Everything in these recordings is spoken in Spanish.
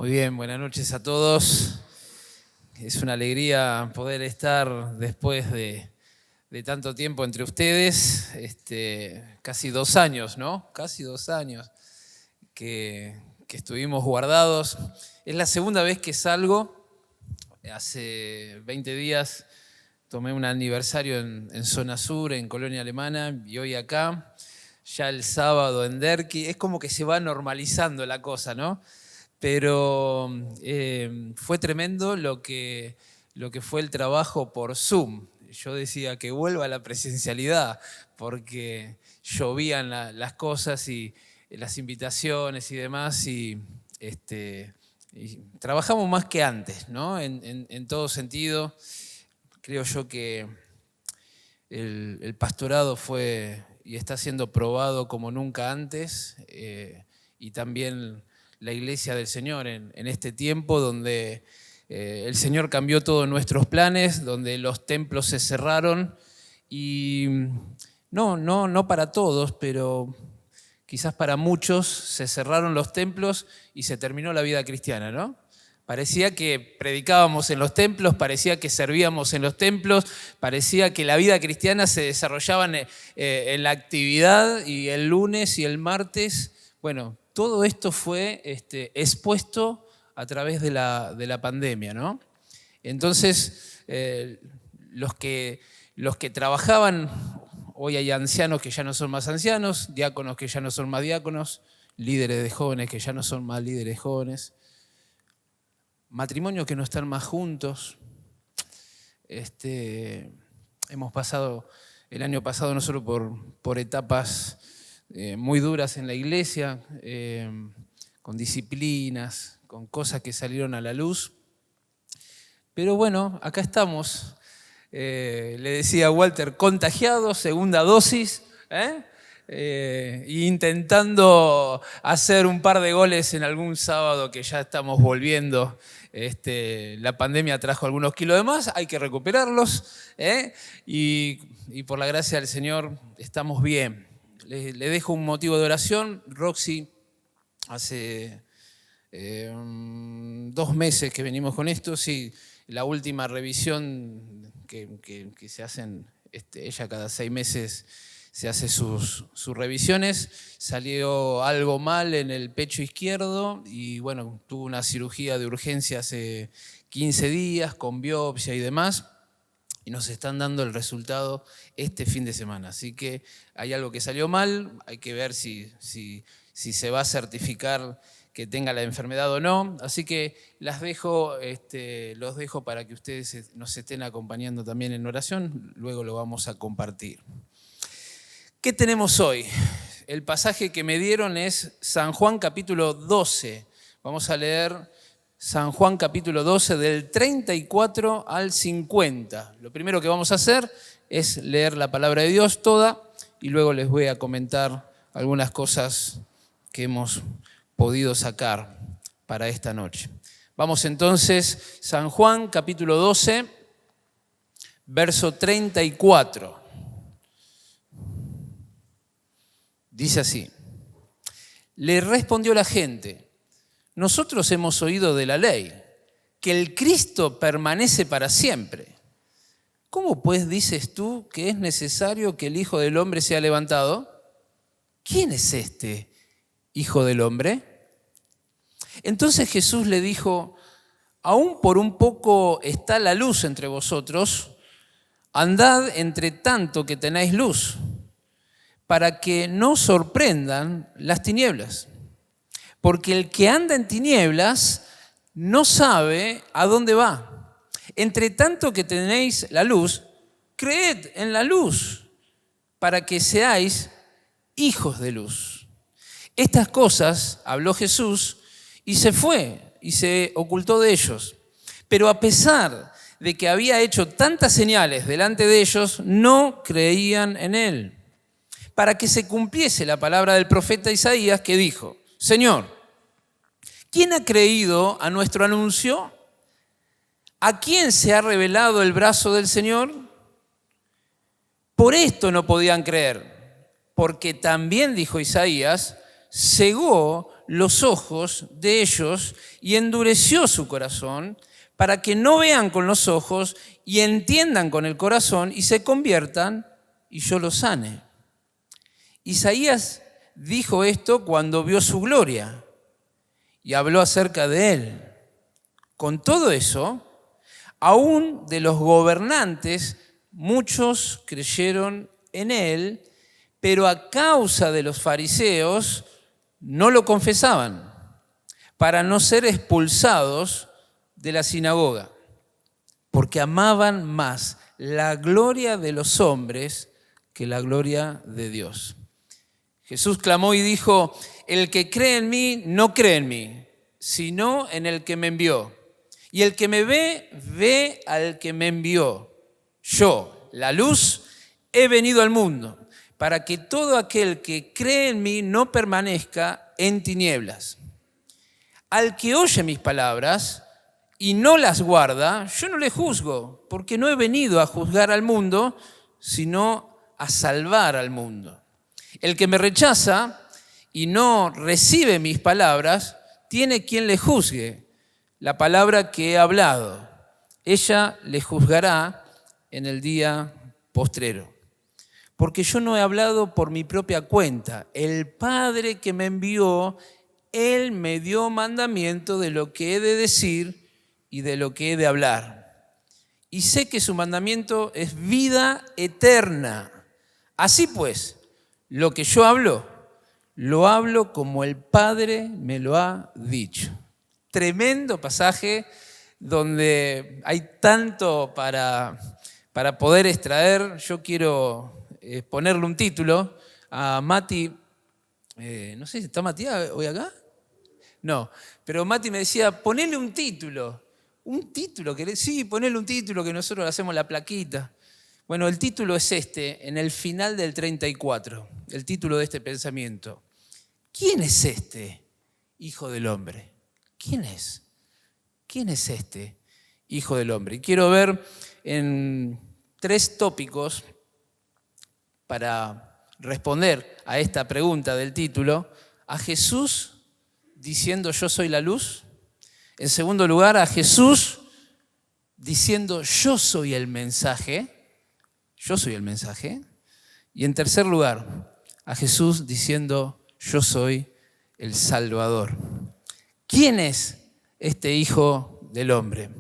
Muy bien, buenas noches a todos. Es una alegría poder estar después de tanto tiempo entre ustedes, casi 2 años, ¿no? Casi 2 años que estuvimos guardados. Es la segunda vez que salgo. Hace 20 días tomé un aniversario en Zona Sur, en Colonia Alemana, y hoy acá, ya el sábado en Derqui. Es como que se va normalizando la cosa, ¿no? Pero fue tremendo lo que fue el trabajo por Zoom. Yo decía que vuelva a la presencialidad, porque llovían las cosas y las invitaciones y demás, y trabajamos más que antes, ¿no? En todo sentido. Creo yo que el pastorado fue y está siendo probado como nunca antes, y también la iglesia del Señor en este tiempo donde el Señor cambió todos nuestros planes, donde los templos se cerraron y no para todos, pero quizás para muchos se cerraron los templos y se terminó la vida cristiana, ¿no? Parecía que predicábamos en los templos, parecía que servíamos en los templos, parecía que la vida cristiana se desarrollaba en la actividad, y el lunes y el martes, bueno, todo esto fue expuesto a través de la pandemia, ¿no? Entonces, los que trabajaban, hoy hay ancianos que ya no son más ancianos, diáconos que ya no son más diáconos, líderes de jóvenes que ya no son más líderes jóvenes, matrimonios que no están más juntos. Hemos pasado el año pasado no solo por etapas muy duras en la iglesia, con disciplinas, con cosas que salieron a la luz. Pero bueno, acá estamos. Le decía a Walter, contagiados, segunda dosis, intentando hacer un par de goles en algún sábado que ya estamos volviendo. La pandemia trajo algunos kilos de más, hay que recuperarlos, y por la gracia del Señor estamos bien. Le dejo un motivo de oración. Roxy, hace 2 meses que venimos con esto, sí, la última revisión que se hacen, ella cada 6 meses se hace sus revisiones, salió algo mal en el pecho izquierdo y bueno, tuvo una cirugía de urgencia hace 15 días con biopsia y demás. Y nos están dando el resultado este fin de semana. Así que hay algo que salió mal, hay que ver si se va a certificar que tenga la enfermedad o no. Así que los dejo para que ustedes nos estén acompañando también en oración. Luego lo vamos a compartir. ¿Qué tenemos hoy? El pasaje que me dieron es San Juan capítulo 12. Vamos a leer San Juan capítulo 12 del 34 al 50. Lo primero que vamos a hacer es leer la palabra de Dios toda y luego les voy a comentar algunas cosas que hemos podido sacar para esta noche. Vamos entonces, San Juan capítulo 12, verso 34. Dice así: le respondió la gente: nosotros hemos oído de la ley, que el Cristo permanece para siempre. ¿Cómo pues dices tú que es necesario que el Hijo del Hombre sea levantado? ¿Quién es este Hijo del Hombre? Entonces Jesús le dijo: aún por un poco está la luz entre vosotros, andad entre tanto que tenéis luz, para que no sorprendan las tinieblas. Porque el que anda en tinieblas no sabe a dónde va. Entre tanto que tenéis la luz, creed en la luz, para que seáis hijos de luz. Estas cosas habló Jesús y se fue y se ocultó de ellos. Pero a pesar de que había hecho tantas señales delante de ellos, no creían en él. Para que se cumpliese la palabra del profeta Isaías, que dijo: Señor, ¿quién ha creído a nuestro anuncio? ¿A quién se ha revelado el brazo del Señor? Por esto no podían creer, porque también, dijo Isaías, cegó los ojos de ellos y endureció su corazón para que no vean con los ojos y entiendan con el corazón y se conviertan y yo los sane. Isaías dijo esto cuando vio su gloria y habló acerca de él. Con todo eso, aún de los gobernantes, muchos creyeron en él, pero a causa de los fariseos no lo confesaban, para no ser expulsados de la sinagoga, porque amaban más la gloria de los hombres que la gloria de Dios. Jesús clamó y dijo: el que cree en mí no cree en mí, sino en el que me envió. Y el que me ve, ve al que me envió. Yo, la luz, he venido al mundo, para que todo aquel que cree en mí no permanezca en tinieblas. Al que oye mis palabras y no las guarda, yo no le juzgo, porque no he venido a juzgar al mundo, sino a salvar al mundo. El que me rechaza y no recibe mis palabras, tiene quien le juzgue la palabra que he hablado. Ella le juzgará en el día postrero. Porque yo no he hablado por mi propia cuenta. El Padre que me envió, Él me dio mandamiento de lo que he de decir y de lo que he de hablar. Y sé que su mandamiento es vida eterna. Así pues, lo que yo hablo, lo hablo como el Padre me lo ha dicho. Tremendo pasaje donde hay tanto para poder extraer. Yo quiero ponerle un título a Mati. No sé si está Matías hoy acá. No, pero Mati me decía, ponele un título. ¿Un título? Sí, ponele un título que nosotros hacemos la plaquita. Bueno, el título es este, en el final del 34, el título de este pensamiento. ¿Quién es este Hijo del Hombre? ¿Quién es? ¿Quién es este Hijo del Hombre? Y quiero ver en 3 tópicos para responder a esta pregunta del título, a Jesús diciendo yo soy la luz. En segundo lugar, a Jesús diciendo yo soy el mensaje. Yo soy el mensaje. Y en tercer lugar, a Jesús diciendo yo soy el Salvador. ¿Quién es este Hijo del Hombre?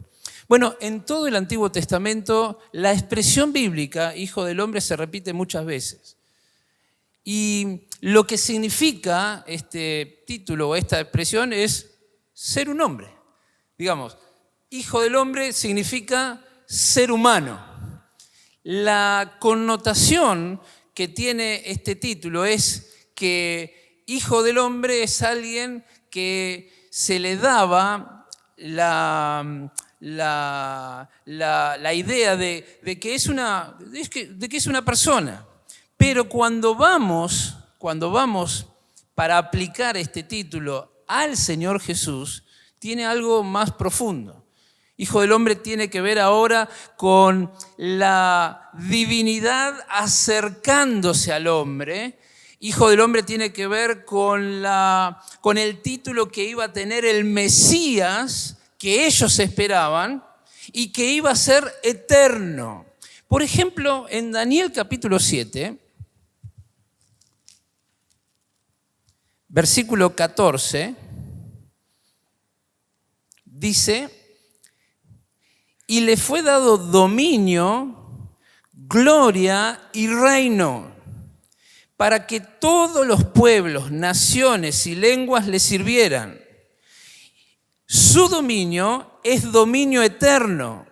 Bueno, en todo el Antiguo Testamento la expresión bíblica Hijo del Hombre se repite muchas veces. Y lo que significa este título o esta expresión es ser un hombre. Digamos, Hijo del Hombre significa ser humano. La connotación que tiene este título es que Hijo del Hombre es alguien que se le daba la idea de que es una persona. Pero cuando vamos para aplicar este título al Señor Jesús, tiene algo más profundo. Hijo del Hombre tiene que ver ahora con la divinidad acercándose al hombre. Hijo del Hombre tiene que ver con el título que iba a tener el Mesías que ellos esperaban y que iba a ser eterno. Por ejemplo, en Daniel capítulo 7, versículo 14, dice: y le fue dado dominio, gloria y reino, para que todos los pueblos, naciones y lenguas le sirvieran. Su dominio es dominio eterno,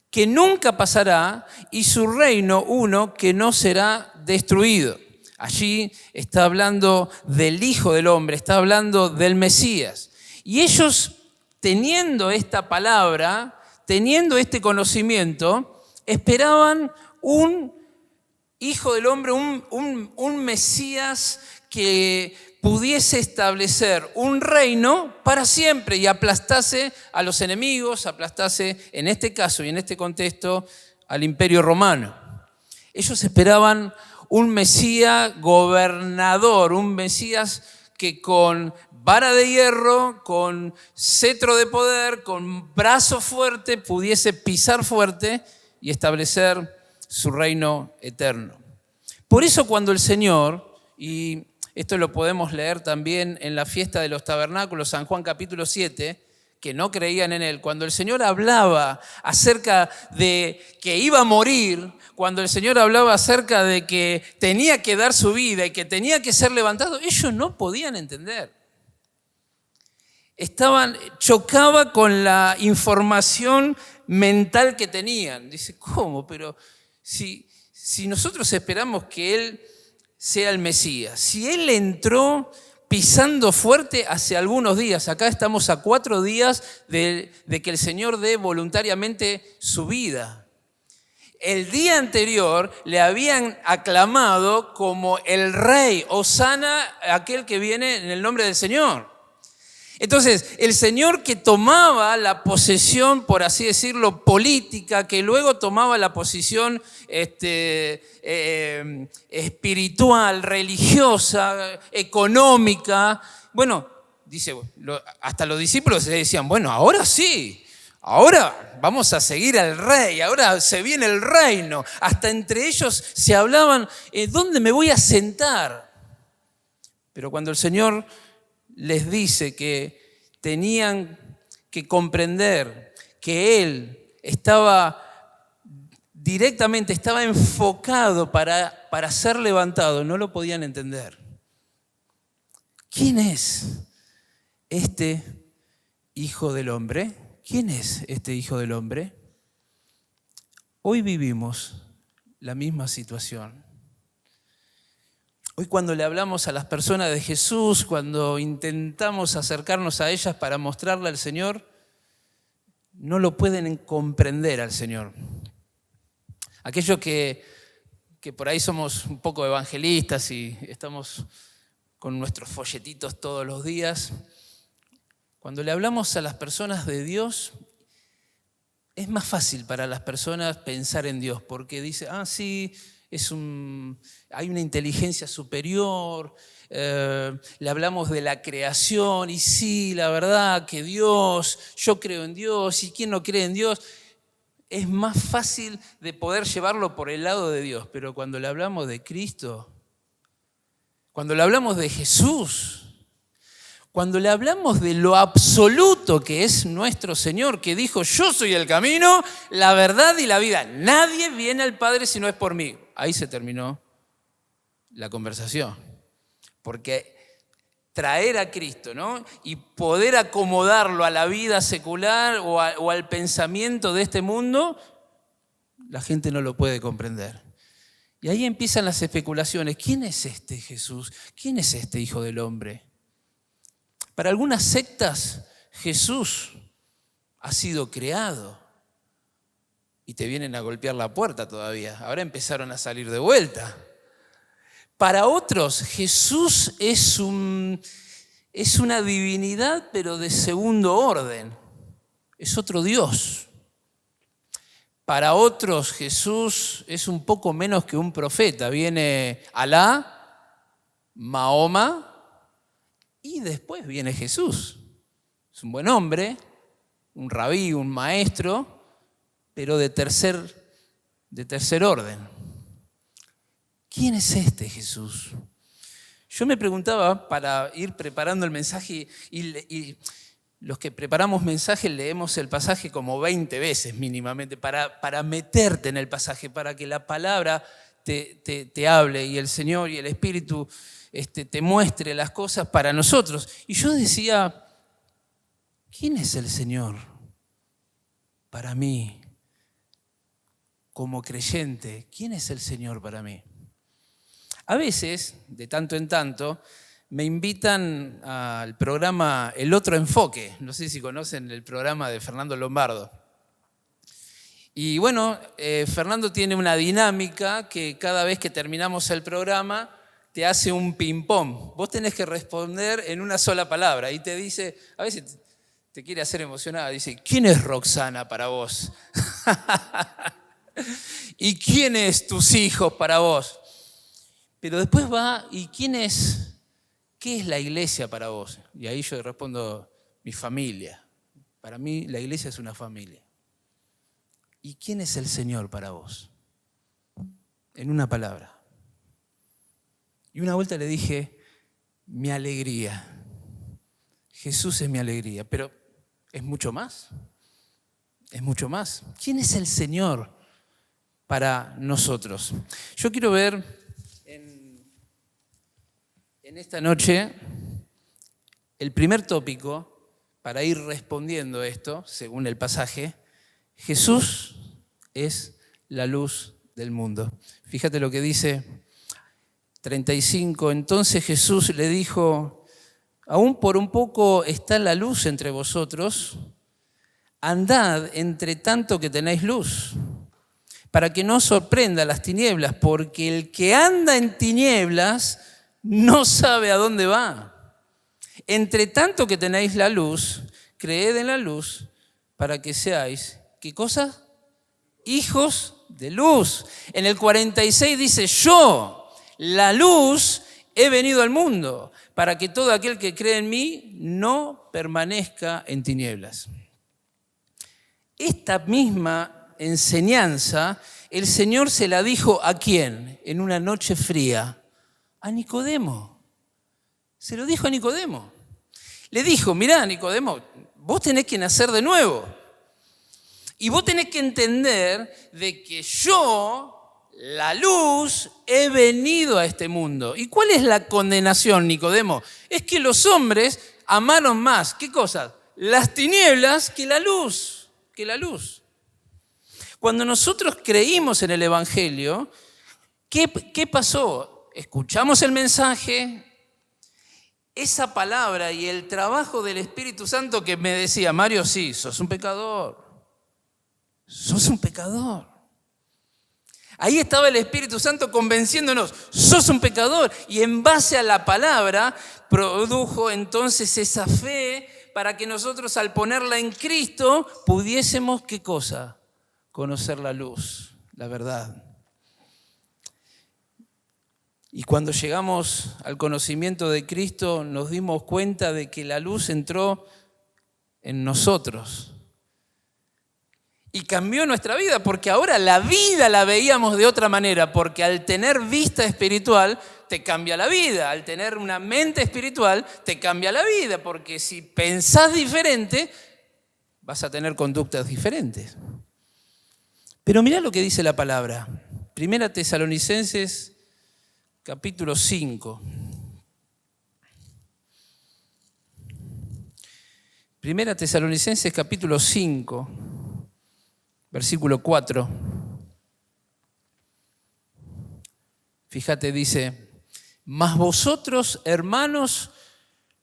que nunca pasará, y su reino uno que no será destruido. Allí está hablando del Hijo del Hombre, está hablando del Mesías. Y ellos, teniendo esta palabra, teniendo este conocimiento, esperaban un Hijo del Hombre, un Mesías que pudiese establecer un reino para siempre y aplastase a los enemigos, aplastase en este caso y en este contexto al Imperio Romano. Ellos esperaban un Mesías gobernador, un Mesías que con vara de hierro, con cetro de poder, con brazo fuerte, pudiese pisar fuerte y establecer su reino eterno. Por eso cuando el Señor, y esto lo podemos leer también en la fiesta de los tabernáculos, San Juan capítulo 7, que no creían en Él, cuando el Señor hablaba acerca de que iba a morir, cuando el Señor hablaba acerca de que tenía que dar su vida y que tenía que ser levantado, ellos no podían entender. Chocaba con la información mental que tenían. Dice, ¿cómo? Pero si nosotros esperamos que Él sea el Mesías, si Él entró pisando fuerte hace algunos días, acá estamos a 4 días de que el Señor dé voluntariamente su vida. El día anterior le habían aclamado como el Rey, Hosana, aquel que viene en el nombre del Señor. Entonces, el Señor que tomaba la posesión, por así decirlo, política, que luego tomaba la posición espiritual, religiosa, económica. Bueno, dice, hasta los discípulos se decían, bueno, ahora sí, ahora vamos a seguir al Rey, ahora se viene el reino. Hasta entre ellos se hablaban, ¿dónde me voy a sentar? Pero cuando el Señor les dice que tenían que comprender que Él estaba enfocado para ser levantado, no lo podían entender. ¿Quién es este Hijo del Hombre? ¿Quién es este Hijo del Hombre? Hoy vivimos la misma situación. Hoy cuando le hablamos a las personas de Jesús, cuando intentamos acercarnos a ellas para mostrarle al Señor, no lo pueden comprender al Señor. Aquellos que por ahí somos un poco evangelistas y estamos con nuestros folletitos todos los días, cuando le hablamos a las personas de Dios, es más fácil para las personas pensar en Dios, porque dice, sí, hay una inteligencia superior, le hablamos de la creación y sí, la verdad que Dios, yo creo en Dios y ¿quién no cree en Dios? Es más fácil de poder llevarlo por el lado de Dios, pero cuando le hablamos de Cristo, cuando le hablamos de Jesús, cuando le hablamos de lo absoluto que es nuestro Señor, que dijo, yo soy el camino, la verdad y la vida. Nadie viene al Padre si no es por mí. Ahí se terminó la conversación. Porque traer a Cristo, ¿no? Y poder acomodarlo a la vida secular o al pensamiento de este mundo, la gente no lo puede comprender. Y ahí empiezan las especulaciones. ¿Quién es este Jesús? ¿Quién es este Hijo del Hombre? Para algunas sectas, Jesús ha sido creado y te vienen a golpear la puerta todavía. Ahora empezaron a salir de vuelta. Para otros, Jesús es una divinidad, pero de segundo orden. Es otro Dios. Para otros, Jesús es un poco menos que un profeta. Viene Alá, Mahoma, y después viene Jesús. Es un buen hombre, un rabí, un maestro, pero de tercer orden. ¿Quién es este Jesús? Yo me preguntaba, para ir preparando el mensaje, y los que preparamos mensajes leemos el pasaje como 20 veces mínimamente, para meterte en el pasaje, para que la palabra te hable y el Señor y el Espíritu te muestre las cosas para nosotros. Y yo decía, ¿quién es el Señor para mí como creyente? ¿Quién es el Señor para mí? A veces, de tanto en tanto, me invitan al programa El Otro Enfoque. No sé si conocen el programa de Fernando Lombardo. Y bueno, Fernando tiene una dinámica que cada vez que terminamos el programa te hace un ping-pong. Vos tenés que responder en una sola palabra. Y te dice, a veces te quiere hacer emocionada, dice, ¿quién es Roxana para vos? ¿Y quién es tus hijos para vos? Pero después va, ¿y quién es ¿qué es la iglesia para vos? Y ahí yo respondo, mi familia. Para mí la iglesia es una familia. ¿Y quién es el Señor para vos? En una palabra. Y una vuelta le dije, mi alegría. Jesús es mi alegría, pero es mucho más. Es mucho más. ¿Quién es el Señor para nosotros? Yo quiero ver en esta noche el primer tópico para ir respondiendo esto, según el pasaje. Jesús es la luz del mundo. Fíjate lo que dice 35. Entonces Jesús le dijo, aún por un poco está la luz entre vosotros, andad entre tanto que tenéis luz, para que no os sorprenda las tinieblas, porque el que anda en tinieblas no sabe a dónde va. Entre tanto que tenéis la luz, creed en la luz, para que seáis, ¿qué cosa? Hijos de luz. En el 46 dice, yo, la luz, he venido al mundo, para que todo aquel que cree en mí no permanezca en tinieblas. Esta misma enseñanza, el Señor se la dijo ¿a quién? En una noche fría. A Nicodemo. Se lo dijo a Nicodemo. Le dijo, mirá, Nicodemo, vos tenés que nacer de nuevo. Y vos tenés que entender de que yo, la luz, he venido a este mundo. ¿Y cuál es la condenación, Nicodemo? Es que los hombres amaron más, ¿qué cosas? Las tinieblas que la luz. Cuando nosotros creímos en el Evangelio, ¿qué pasó? Escuchamos el mensaje, esa palabra y el trabajo del Espíritu Santo que me decía, Mario, sí, sos un pecador. Sos un pecador. Ahí estaba el Espíritu Santo convenciéndonos, sos un pecador. Y en base a la palabra produjo entonces esa fe para que nosotros al ponerla en Cristo pudiésemos, ¿qué cosa? Conocer la luz, la verdad. Y cuando llegamos al conocimiento de Cristo nos dimos cuenta de que la luz entró en nosotros. Y cambió nuestra vida, porque ahora la vida la veíamos de otra manera, porque al tener vista espiritual te cambia la vida, al tener una mente espiritual te cambia la vida, porque si pensás diferente vas a tener conductas diferentes. Pero mirá lo que dice la palabra, 1 Tesalonicenses capítulo 5. 1 Tesalonicenses capítulo 5. Versículo 4. Fíjate, dice, mas vosotros, hermanos,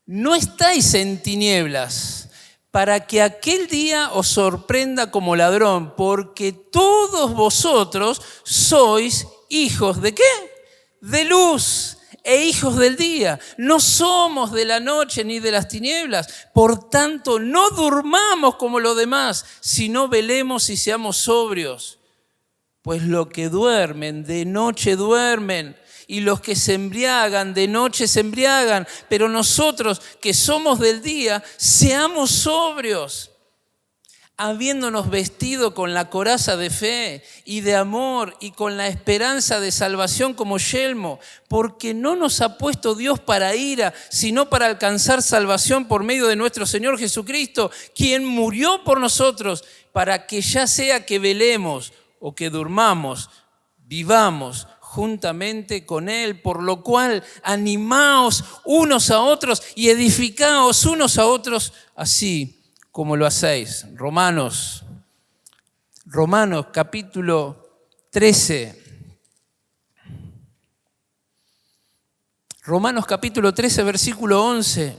no estáis en tinieblas, para que aquel día os sorprenda como ladrón, porque todos vosotros sois hijos ¿de qué? De luz e hijos del día. No somos de la noche ni de las tinieblas. Por tanto, no durmamos como los demás, sino velemos y seamos sobrios. Pues los que duermen, de noche duermen, y los que se embriagan, de noche se embriagan. Pero nosotros que somos del día, seamos sobrios, habiéndonos vestido con la coraza de fe y de amor y con la esperanza de salvación como yelmo, porque no nos ha puesto Dios para ira, sino para alcanzar salvación por medio de nuestro Señor Jesucristo, quien murió por nosotros, para que ya sea que velemos o que durmamos, vivamos juntamente con Él, por lo cual animaos unos a otros y edificaos unos a otros así como lo hacéis. Romanos capítulo 13. Romanos capítulo 13, versículo 11.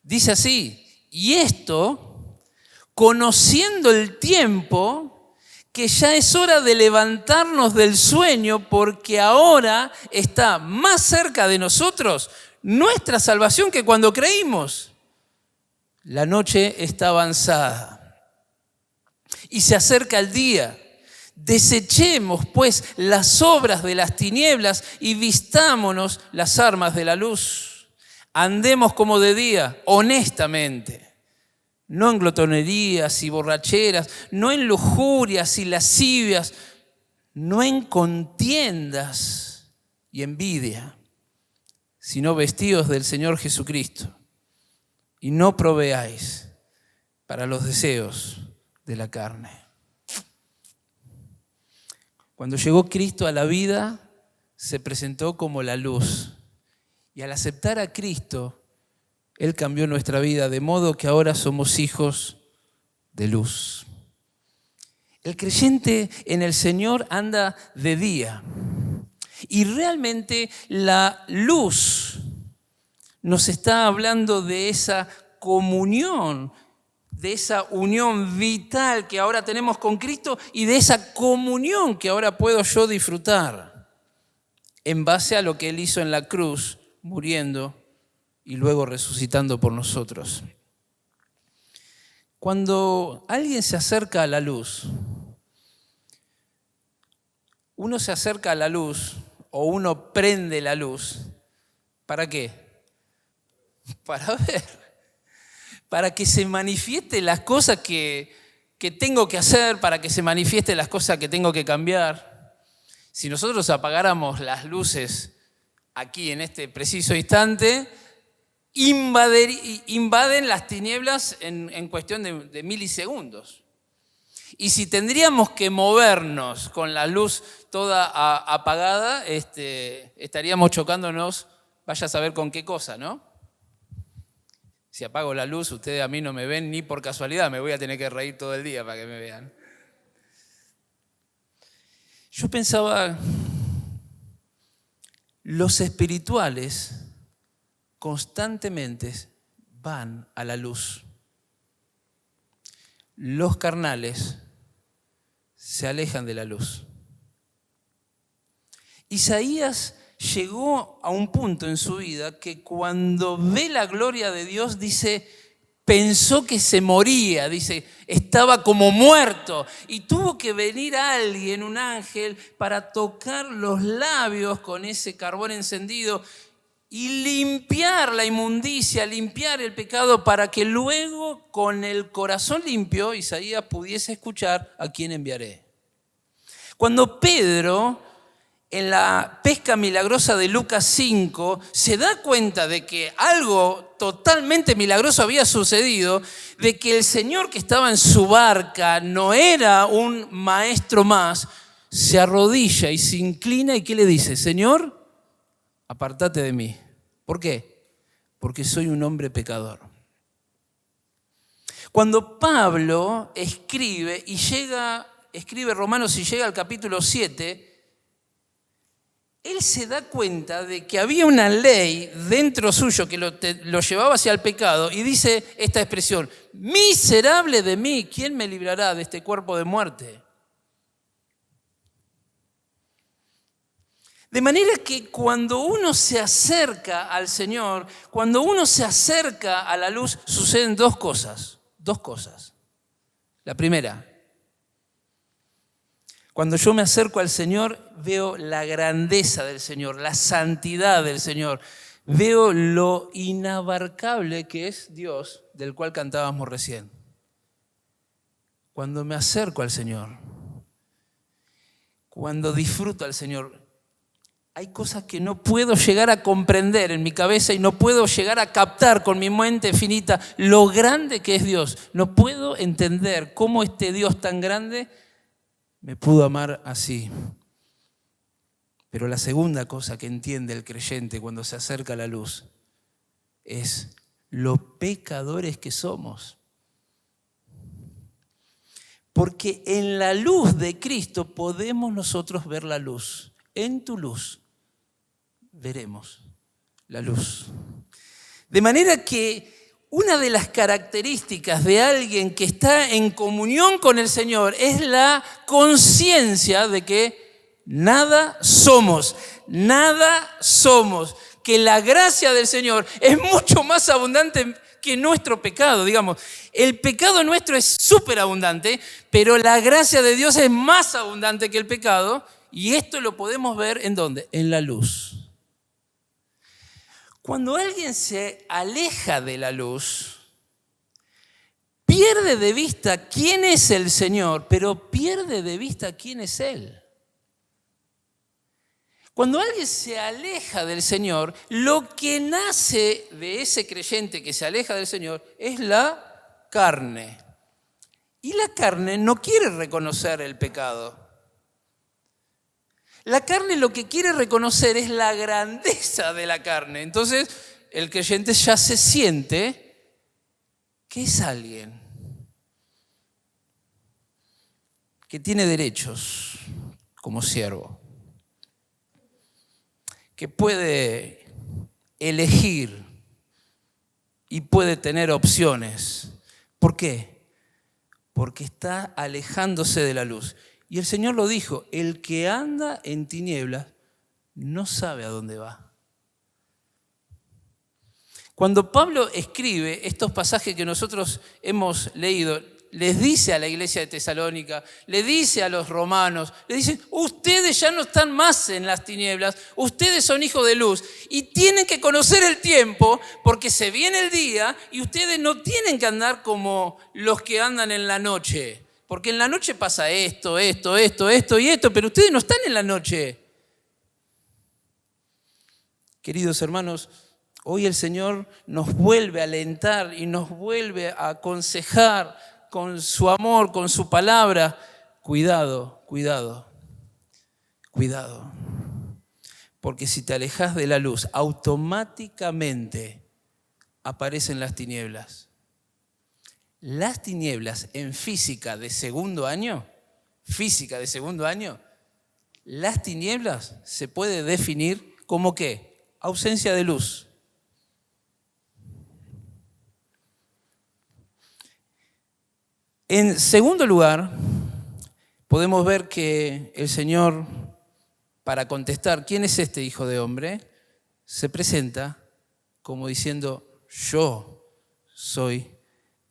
Dice así, y esto, conociendo el tiempo, que ya es hora de levantarnos del sueño, porque ahora está más cerca de nosotros nuestra salvación que cuando creímos. La noche está avanzada y se acerca el día. Desechemos, pues, las obras de las tinieblas y vistámonos las armas de la luz. Andemos como de día, honestamente, no en glotonerías y borracheras, no en lujurias y lascivias, no en contiendas y envidia, sino vestidos del Señor Jesucristo. Y no proveáis para los deseos de la carne. Cuando llegó Cristo a la vida, se presentó como la luz. Y al aceptar a Cristo, Él cambió nuestra vida, de modo que ahora somos hijos de luz. El creyente en el Señor anda de día. Y realmente la luz nos está hablando de esa comunión, de esa unión vital que ahora tenemos con Cristo y de esa comunión que ahora puedo yo disfrutar en base a lo que Él hizo en la cruz, muriendo y luego resucitando por nosotros. Cuando alguien se acerca a la luz, uno se acerca a la luz o uno prende la luz, ¿para qué? Para ver, para que se manifieste las cosas que tengo que hacer, para que se manifieste las cosas que tengo que cambiar. Si nosotros apagáramos las luces aquí en este preciso instante, invaden las tinieblas en cuestión de milisegundos. Y si tendríamos que movernos con la luz toda apagada, estaríamos chocándonos, vaya a saber con qué cosa, ¿no? Si apago la luz, ustedes a mí no me ven ni por casualidad, me voy a tener que reír todo el día para que me vean. Yo pensaba, los espirituales constantemente van a la luz. Los carnales se alejan de la luz. Isaías llegó a un punto en su vida que cuando ve la gloria de Dios, dice, pensó que se moría, dice, estaba como muerto. Y tuvo que venir alguien, un ángel, para tocar los labios con ese carbón encendido y limpiar la inmundicia, limpiar el pecado, para que luego con el corazón limpio Isaías pudiese escuchar a quién enviaré. Cuando Pedro, en la pesca milagrosa de Lucas 5, se da cuenta de que algo totalmente milagroso había sucedido, de que el Señor que estaba en su barca no era un maestro más, se arrodilla y se inclina y ¿qué le dice? Señor, apártate de mí. ¿Por qué? Porque soy un hombre pecador. Cuando Pablo escribe Romanos y llega al capítulo 7, él se da cuenta de que había una ley dentro suyo que lo llevaba hacia el pecado y dice esta expresión, miserable de mí, ¿quién me librará de este cuerpo de muerte? De manera que cuando uno se acerca al Señor, cuando uno se acerca a la luz, suceden dos cosas. La primera, cuando yo me acerco al Señor, veo la grandeza del Señor, la santidad del Señor, veo lo inabarcable que es Dios, del cual cantábamos recién. Cuando me acerco al Señor, cuando disfruto al Señor, hay cosas que no puedo llegar a comprender en mi cabeza y no puedo llegar a captar con mi mente finita lo grande que es Dios. No puedo entender cómo este Dios tan grande me pudo amar así. Pero la segunda cosa que entiende el creyente cuando se acerca a la luz es lo pecadores que somos. Porque en la luz de Cristo podemos nosotros ver la luz. En tu luz veremos la luz. De manera que una de las características de alguien que está en comunión con el Señor es la conciencia de que nada somos, que la gracia del Señor es mucho más abundante que nuestro pecado, digamos. El pecado nuestro es súper abundante, pero la gracia de Dios es más abundante que el pecado, y esto lo podemos ver ¿en dónde? En la luz. Cuando alguien se aleja de la luz, pierde de vista quién es el Señor, pero pierde de vista quién es Él. Cuando alguien se aleja del Señor, lo que nace de ese creyente que se aleja del Señor es la carne. Y la carne no quiere reconocer el pecado. La carne lo que quiere reconocer es la grandeza de la carne. Entonces, el creyente ya se siente que es alguien que tiene derechos como siervo, que puede elegir y puede tener opciones. ¿Por qué? Porque está alejándose de la luz. Y el Señor lo dijo, el que anda en tinieblas no sabe a dónde va. Cuando Pablo escribe estos pasajes que nosotros hemos leído, les dice a la iglesia de Tesalónica, le dice a los romanos, le dice, ustedes ya no están más en las tinieblas, ustedes son hijos de luz y tienen que conocer el tiempo porque se viene el día y ustedes no tienen que andar como los que andan en la noche. Porque en la noche pasa esto, pero ustedes no están en la noche. Queridos hermanos, hoy el Señor nos vuelve a alentar y nos vuelve a aconsejar con su amor, con su palabra. Cuidado, cuidado, cuidado. Porque si te alejas de la luz, automáticamente aparecen las tinieblas. Las tinieblas en física de segundo año, las tinieblas se puede definir como ¿qué? Ausencia de luz. En segundo lugar, podemos ver que el Señor, para contestar quién es este hijo de hombre, se presenta como diciendo, yo soy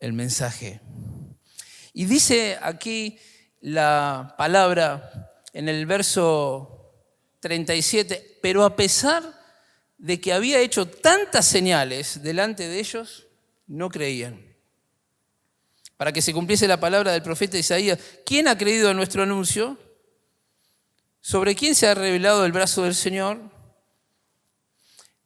el mensaje. Y dice aquí la palabra en el verso 37, pero a pesar de que había hecho tantas señales delante de ellos, no creían. Para que se cumpliese la palabra del profeta Isaías, ¿quién ha creído a nuestro anuncio? ¿Sobre quién se ha revelado el brazo del Señor?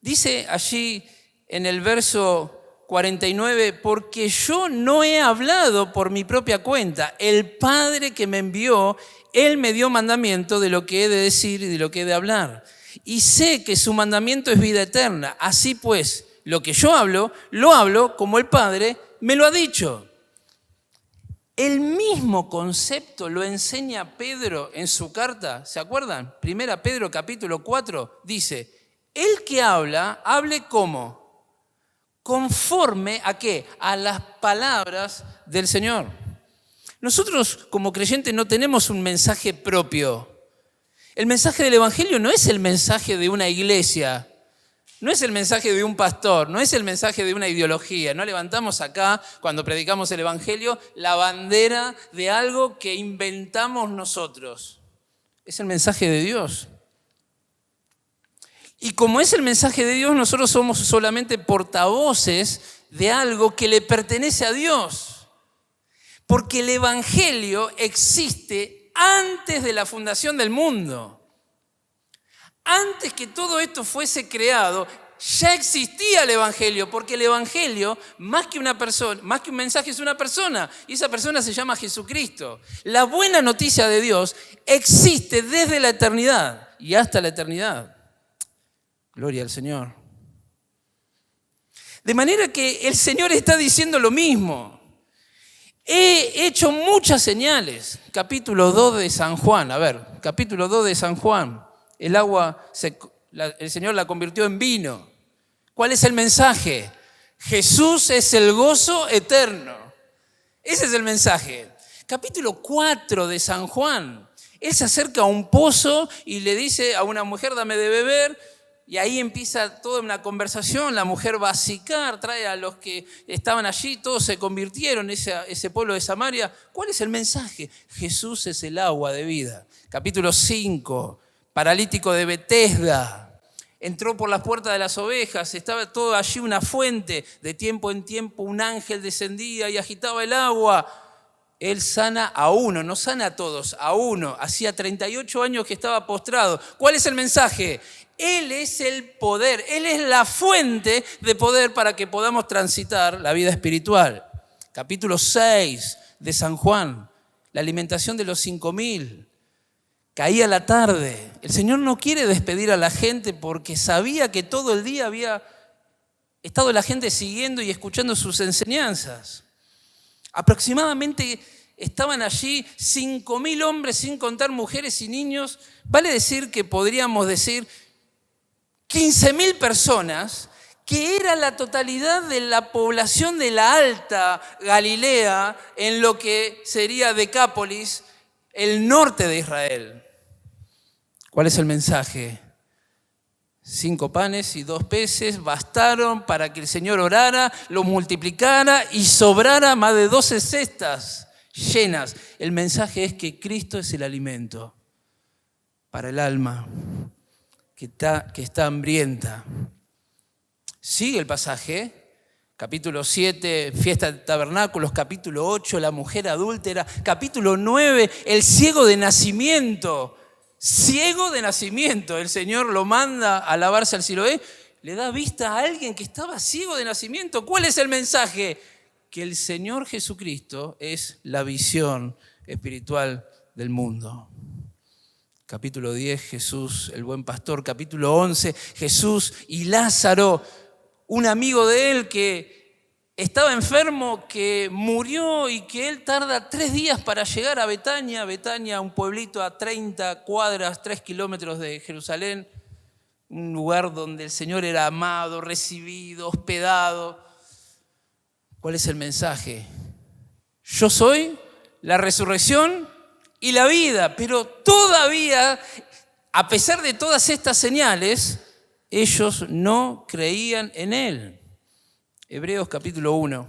Dice allí en el verso 49, porque yo no he hablado por mi propia cuenta. El Padre que me envió, Él me dio mandamiento de lo que he de decir y de lo que he de hablar. Y sé que su mandamiento es vida eterna. Así pues, lo que yo hablo, lo hablo como el Padre me lo ha dicho. El mismo concepto lo enseña Pedro en su carta, ¿se acuerdan? 1 Pedro capítulo 4 dice, el que habla, hable ¿cómo? Conforme a ¿qué? A las palabras del Señor. Nosotros como creyentes no tenemos un mensaje propio. El mensaje del Evangelio no es el mensaje de una iglesia, no es el mensaje de un pastor, no es el mensaje de una ideología. No levantamos acá, cuando predicamos el Evangelio, la bandera de algo que inventamos nosotros. Es el mensaje de Dios. Y como es el mensaje de Dios, nosotros somos solamente portavoces de algo que le pertenece a Dios. Porque el Evangelio existe antes de la fundación del mundo. Antes que todo esto fuese creado, ya existía el Evangelio, porque el Evangelio, más que una persona, más que un mensaje, es una persona, y esa persona se llama Jesucristo. La buena noticia de Dios existe desde la eternidad y hasta la eternidad. Gloria al Señor. De manera que el Señor está diciendo lo mismo. He hecho muchas señales. Capítulo 2 de San Juan. A ver, capítulo 2 de San Juan. El agua, el Señor la convirtió en vino. ¿Cuál es el mensaje? Jesús es el gozo eterno. Ese es el mensaje. Capítulo 4 de San Juan. Él se acerca a un pozo y le dice a una mujer, dame de beber. Y ahí empieza toda una conversación, la mujer va a sicar, trae a los que estaban allí, todos se convirtieron, ese pueblo de Samaria. ¿Cuál es el mensaje? Jesús es el agua de vida. Capítulo 5, paralítico de Betesda. Entró por las puertas de las ovejas, estaba todo allí una fuente, de tiempo en tiempo un ángel descendía y agitaba el agua. Él sana a uno, no sana a todos, a uno. Hacía 38 años que estaba postrado. ¿Cuál es el mensaje? Él es el poder, Él es la fuente de poder para que podamos transitar la vida espiritual. Capítulo 6 de San Juan, la alimentación de los 5.000. Caía la tarde. El Señor no quiere despedir a la gente porque sabía que todo el día había estado la gente siguiendo y escuchando sus enseñanzas. Aproximadamente estaban allí 5.000 hombres, sin contar mujeres y niños. Vale decir que podríamos decir 15.000 personas, que era la totalidad de la población de la Alta Galilea en lo que sería Decápolis, el norte de Israel. ¿Cuál es el mensaje? 5 panes y 2 peces bastaron para que el Señor orara, lo multiplicara y sobrara más de 12 cestas llenas. El mensaje es que Cristo es el alimento para el alma que está hambrienta. Sigue el pasaje, capítulo 7, fiesta de tabernáculos, capítulo 8, la mujer adúltera, capítulo 9, el ciego de nacimiento. Ciego de nacimiento, el Señor lo manda a lavarse al Siloé, le da vista a alguien que estaba ciego de nacimiento. ¿Cuál es el mensaje? Que el Señor Jesucristo es la visión espiritual del mundo. Capítulo 10, Jesús, el buen pastor. Capítulo 11, Jesús y Lázaro, un amigo de él que estaba enfermo, que murió y que él tarda 3 días para llegar a Betania. Betania, un pueblito a 30 cuadras, 3 kilómetros de Jerusalén. Un lugar donde el Señor era amado, recibido, hospedado. ¿Cuál es el mensaje? Yo soy la resurrección y la vida, pero todavía, a pesar de todas estas señales, ellos no creían en Él. Hebreos capítulo 1.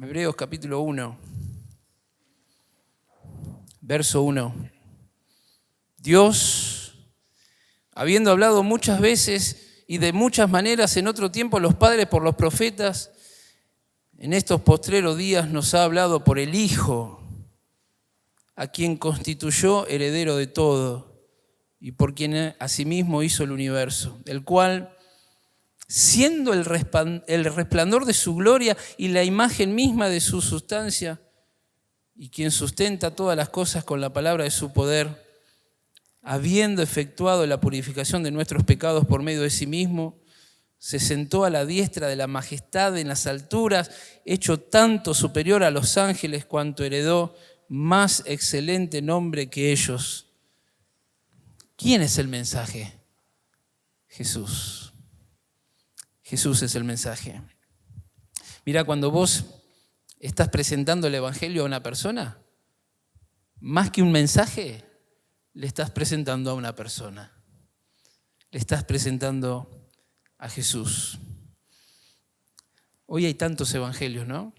Hebreos capítulo 1, verso 1. Dios, habiendo hablado muchas veces y de muchas maneras en otro tiempo a los padres por los profetas, en estos postreros días nos ha hablado por el Hijo, a quien constituyó heredero de todo y por quien asimismo hizo el universo, el cual, siendo el resplandor de su gloria y la imagen misma de su sustancia, y quien sustenta todas las cosas con la palabra de su poder, habiendo efectuado la purificación de nuestros pecados por medio de sí mismo, se sentó a la diestra de la majestad en las alturas, hecho tanto superior a los ángeles cuanto heredó más excelente nombre que ellos. ¿Quién es el mensaje? Jesús. Jesús es el mensaje. Mira, cuando vos estás presentando el Evangelio a una persona, más que un mensaje, le estás presentando a una persona. Le estás presentando a Jesús. Hoy hay tantos evangelios, ¿no?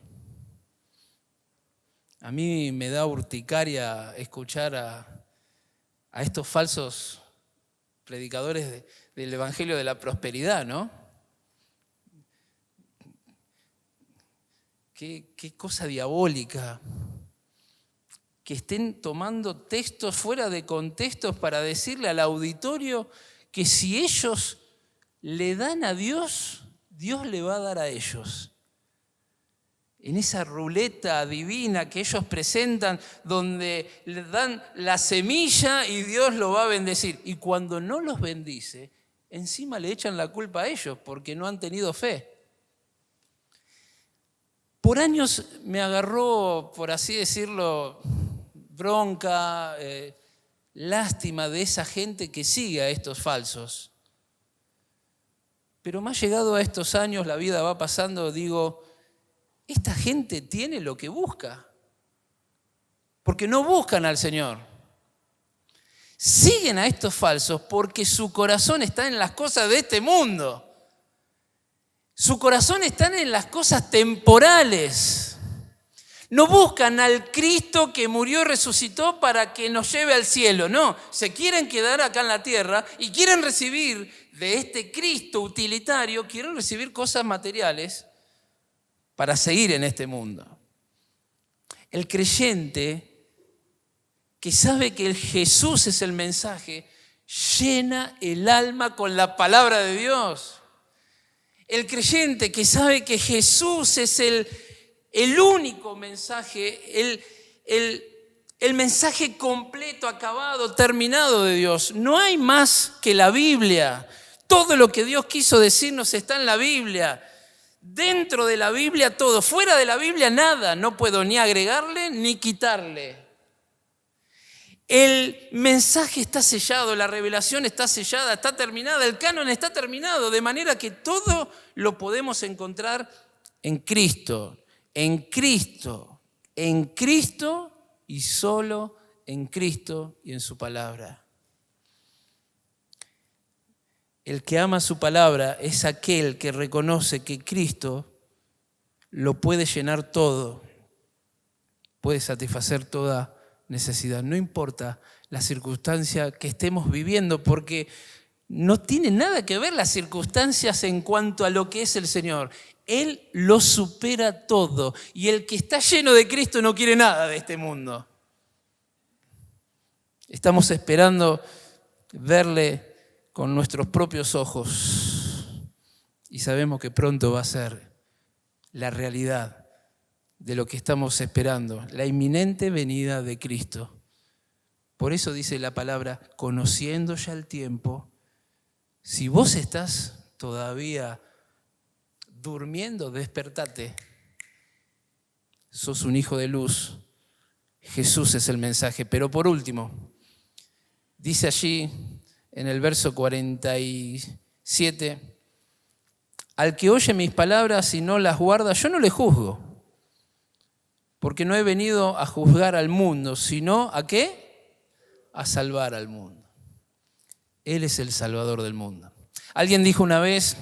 A mí me da urticaria escuchar a estos falsos predicadores del evangelio de la prosperidad, ¿no? Qué cosa diabólica. Que estén tomando textos fuera de contextos para decirle al auditorio que si ellos le dan a Dios, Dios le va a dar a ellos. En esa ruleta divina que ellos presentan, donde le dan la semilla y Dios lo va a bendecir. Y cuando no los bendice, encima le echan la culpa a ellos porque no han tenido fe. Por años me agarró, por así decirlo, bronca, lástima de esa gente que sigue a estos falsos. Pero más llegado a estos años, la vida va pasando, digo, esta gente tiene lo que busca, porque no buscan al Señor. Siguen a estos falsos porque su corazón está en las cosas de este mundo. Su corazón está en las cosas temporales. No buscan al Cristo que murió y resucitó para que nos lleve al cielo. No, se quieren quedar acá en la tierra y quieren recibir de este Cristo utilitario, quieren recibir cosas materiales para seguir en este mundo. El creyente que sabe que el Jesús es el mensaje, llena el alma con la palabra de Dios. El creyente que sabe que Jesús es el único mensaje, el mensaje completo, acabado, terminado de Dios. No hay más que la Biblia. Todo lo que Dios quiso decirnos está en la Biblia. Dentro de la Biblia todo, fuera de la Biblia nada. No puedo ni agregarle ni quitarle. El mensaje está sellado, la revelación está sellada, está terminada, el canon está terminado, de manera que todo lo podemos encontrar en Cristo, en Cristo, en Cristo y solo en Cristo y en su palabra. El que ama su palabra es aquel que reconoce que Cristo lo puede llenar todo, puede satisfacer toda necesidad. No importa la circunstancia que estemos viviendo, porque no tiene nada que ver las circunstancias en cuanto a lo que es el Señor. Él lo supera todo. Y el que está lleno de Cristo no quiere nada de este mundo. Estamos esperando verle con nuestros propios ojos. Y sabemos que pronto va a ser la realidad de lo que estamos esperando, la inminente venida de Cristo. Por eso dice la palabra, conociendo ya el tiempo. Si vos estás todavía durmiendo, despertate. Sos un hijo de luz. Jesús es el mensaje. Pero por último, dice allí en el verso 47, al que oye mis palabras y no las guarda, yo no le juzgo. Porque no he venido a juzgar al mundo, sino ¿a qué? A salvar al mundo. Él es el Salvador del mundo. Alguien dijo una vez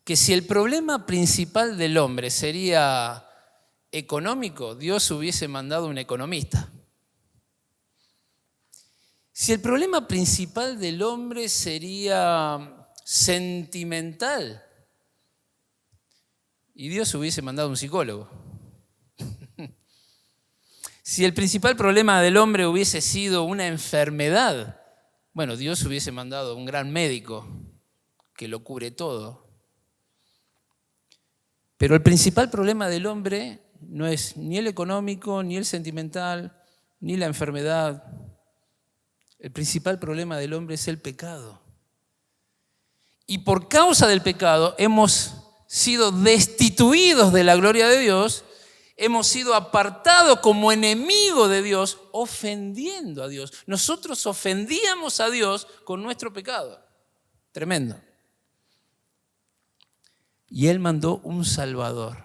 que si el problema principal del hombre sería económico, Dios hubiese mandado un economista. Si el problema principal del hombre sería sentimental, y Dios hubiese mandado un psicólogo. Si el principal problema del hombre hubiese sido una enfermedad, bueno, Dios hubiese mandado un gran médico que lo cure todo. Pero el principal problema del hombre no es ni el económico, ni el sentimental, ni la enfermedad. El principal problema del hombre es el pecado. Y por causa del pecado hemos sido destituidos de la gloria de Dios. Hemos sido apartados como enemigos de Dios, ofendiendo a Dios. Nosotros ofendíamos a Dios con nuestro pecado. Tremendo. Y Él mandó un Salvador.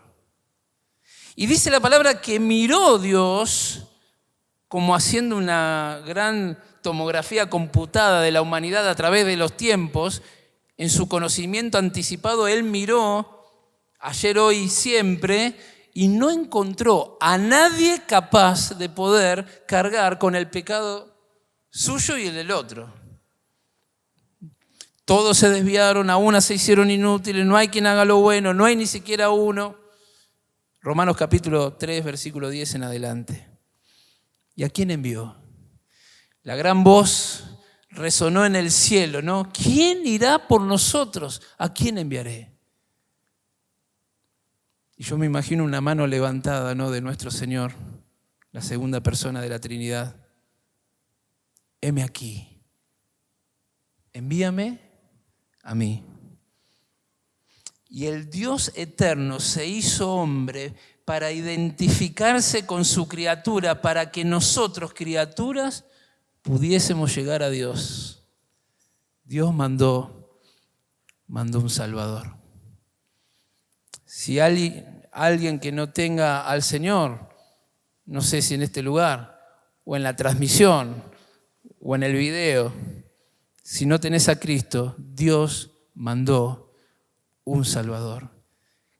Y dice la palabra que miró Dios como haciendo una gran tomografía computada de la humanidad a través de los tiempos. En su conocimiento anticipado, Él miró ayer, hoy y siempre, y no encontró a nadie capaz de poder cargar con el pecado suyo y el del otro. Todos se desviaron, a una se hicieron inútiles, no hay quien haga lo bueno, no hay ni siquiera uno. Romanos capítulo 3, versículo 10 en adelante. ¿Y a quién envió? La gran voz resonó en el cielo, ¿no? ¿Quién irá por nosotros? ¿A quién enviaré? Y yo me imagino una mano levantada, ¿no?, de nuestro Señor, la segunda persona de la Trinidad. Heme aquí. Envíame a mí. Y el Dios eterno se hizo hombre para identificarse con su criatura, para que nosotros, criaturas, pudiésemos llegar a Dios. Dios mandó un Salvador. Si alguien que no tenga al Señor, no sé si en este lugar, o en la transmisión, o en el video, si no tenés a Cristo, Dios mandó un Salvador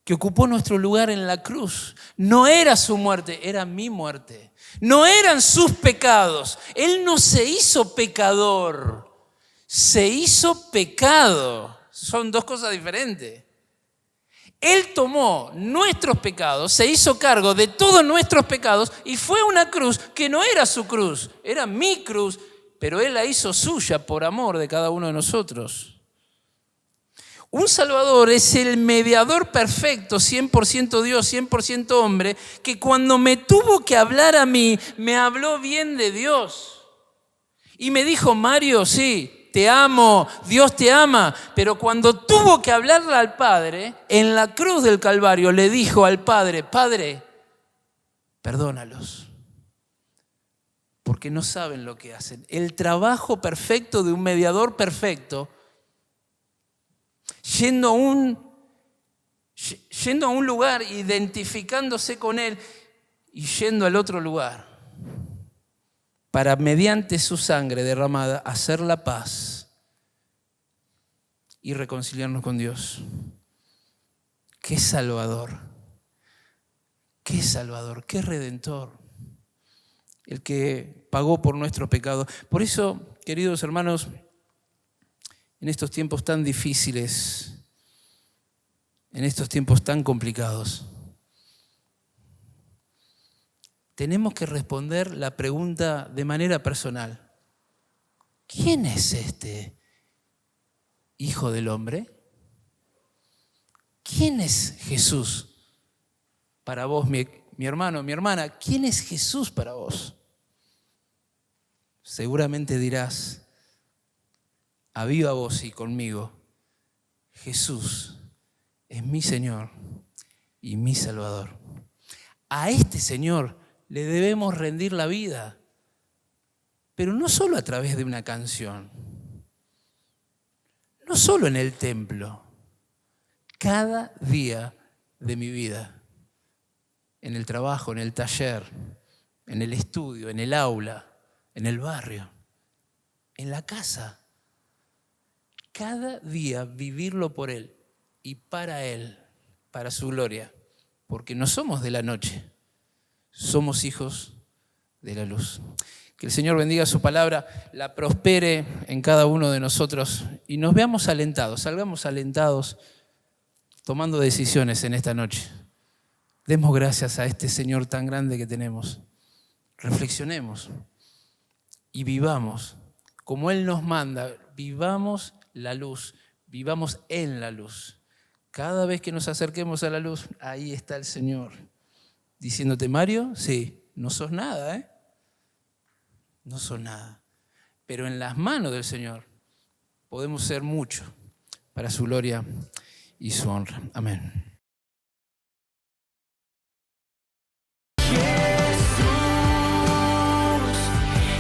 que ocupó nuestro lugar en la cruz. No era su muerte, era mi muerte. No eran sus pecados. Él no se hizo pecador, se hizo pecado. Son dos cosas diferentes. Él tomó nuestros pecados, se hizo cargo de todos nuestros pecados y fue a una cruz que no era su cruz, era mi cruz, pero Él la hizo suya por amor de cada uno de nosotros. Un Salvador es el mediador perfecto, 100% Dios, 100% hombre, que cuando me tuvo que hablar a mí, me habló bien de Dios. Y me dijo, Mario, sí, te amo, Dios te ama. Pero cuando tuvo que hablarle al Padre, en la cruz del Calvario le dijo al Padre, Padre, perdónalos, porque no saben lo que hacen. El trabajo perfecto de un mediador perfecto, yendo a un lugar, identificándose con Él y yendo al otro lugar para, mediante su sangre derramada, hacer la paz y reconciliarnos con Dios. ¡Qué Salvador! ¡Qué Salvador! ¡Qué Redentor! El que pagó por nuestro pecado. Por eso, queridos hermanos, en estos tiempos tan difíciles, en estos tiempos tan complicados, tenemos que responder la pregunta de manera personal. ¿Quién es este Hijo del Hombre? ¿Quién es Jesús para vos, mi hermano, mi hermana? ¿Quién es Jesús para vos? Seguramente dirás, a viva voz y conmigo, Jesús es mi Señor y mi Salvador. A este Señor le debemos rendir la vida, pero no solo a través de una canción, no solo en el templo, cada día de mi vida, en el trabajo, en el taller, en el estudio, en el aula, en el barrio, en la casa. Cada día vivirlo por Él y para Él, para su gloria, porque no somos de la noche, somos hijos de la luz. Que el Señor bendiga su palabra, la prospere en cada uno de nosotros y nos veamos alentados, salgamos alentados tomando decisiones en esta noche. Demos gracias a este Señor tan grande que tenemos. Reflexionemos y vivamos como Él nos manda, vivamos la luz, vivamos en la luz. Cada vez que nos acerquemos a la luz, ahí está el Señor diciéndote, Mario, sí, no sos nada, ¿eh? No sos nada. Pero en las manos del Señor podemos ser mucho para su gloria y su honra. Amén. Jesús,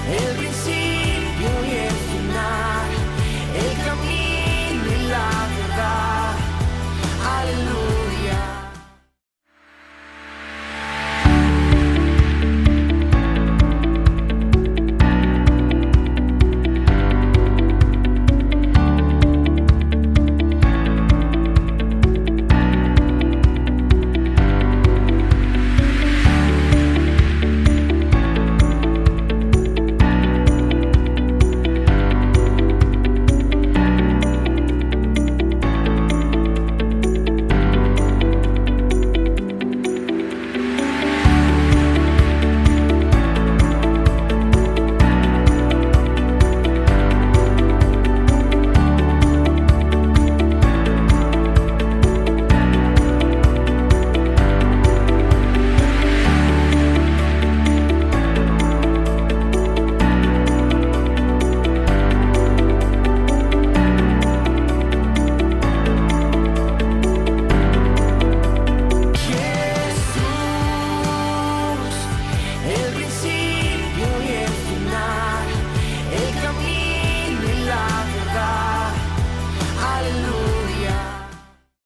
el